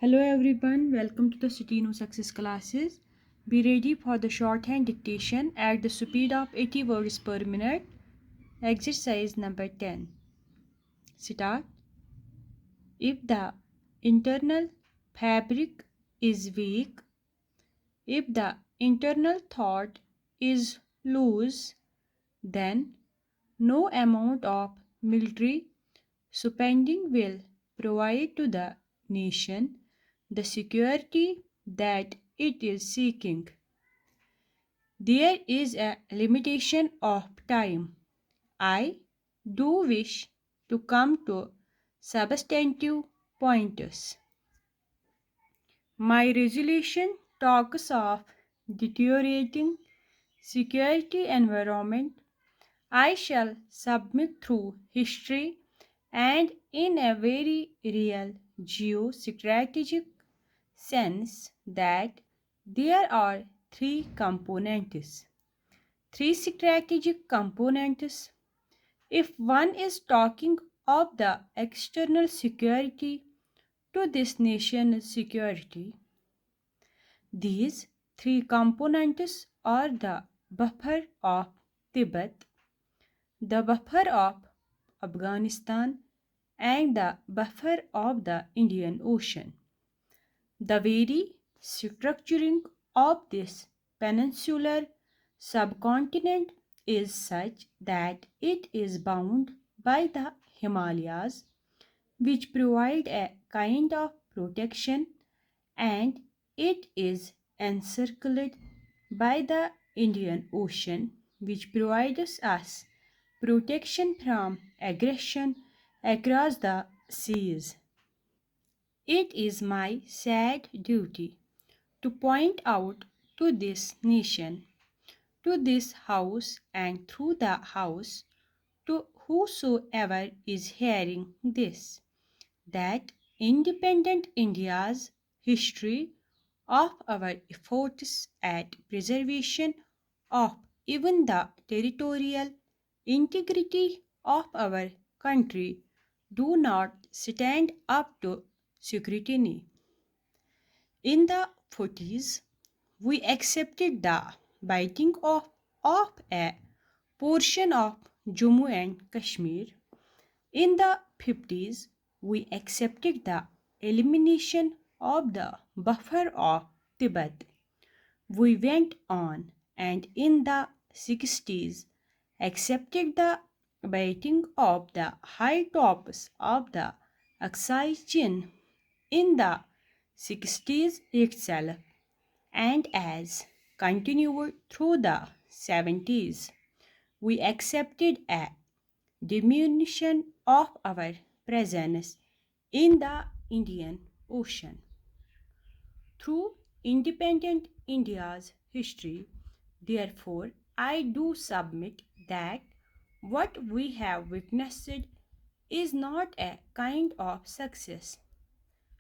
Hello everyone, welcome to the Steno Success classes. Be ready for the shorthand dictation at the speed of 80 words per minute. Exercise number 10. Start. If the internal fabric is weak, if the internal thought is loose, then no amount of military spending will provide to the nation the security that it is seeking. There is a limitation of time. I do wish to come to substantive points. My resolution talks of deteriorating security environment. I shall submit through history and in a very real geostrategic sense that there are three components. Three strategic components. If one is talking of the external security to this nation's security, these three components are the buffer of Tibet, the buffer of Afghanistan, and the buffer of the Indian Ocean. The very structuring of this peninsular subcontinent is such that it is bound by the Himalayas, which provide a kind of protection, and it is encircled by the Indian Ocean, which provides us protection from aggression across the seas. It is my sad duty to point out to this nation, to this house, and through the house, to whosoever is hearing this, that independent India's history of our efforts at preservation of even the territorial integrity of our country do not stand up to scrutiny. In the 40s, we accepted the biting off of a portion of Jammu and Kashmir. In the 50s, we accepted the elimination of the buffer of Tibet. We went on and in the 60s accepted the biting of the high tops of the Aksai Chin in the 60s itself, and as continued through the 70s, we accepted a diminution of our presence in the Indian Ocean. Through independent India's history, therefore, I do submit that what we have witnessed is not a kind of success,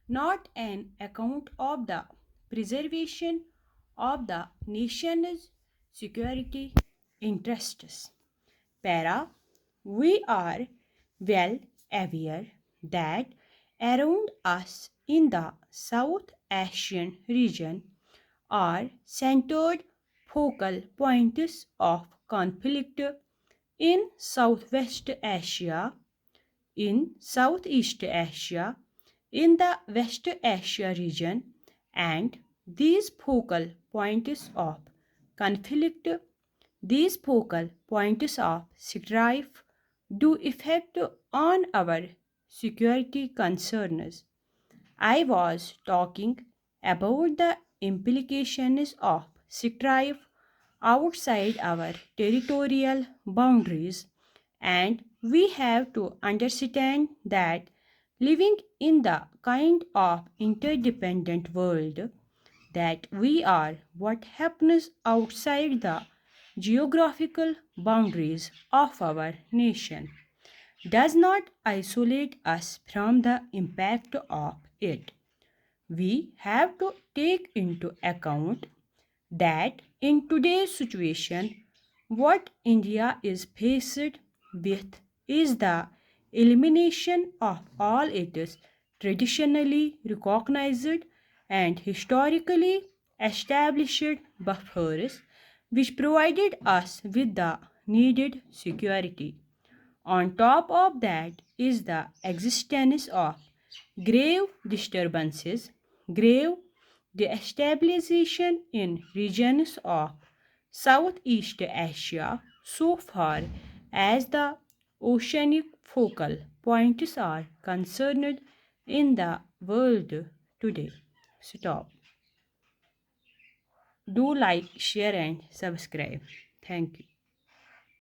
not an account of the preservation of the nation's security interests. Para, we are well aware that around us in the South Asian region are centered focal points of conflict in Southwest Asia, in Southeast Asia, in the West Asia region, and these focal points of conflict, these focal points of strife do affect on our security concerns. I was talking about the implications of strife outside our territorial boundaries, and we have to understand that living in the kind of interdependent world that we are, what happens outside the geographical boundaries of our nation does not isolate us from the impact of it. We have to take into account that in today's situation, what India is faced with is the elimination of all its traditionally recognized and historically established buffers which provided us with the needed security. On top of that is the existence of grave disturbances, grave destabilization in regions of Southeast Asia so far as the oceanic focal points are concerned in the world today. Stop. Do like, share, and subscribe. Thank you.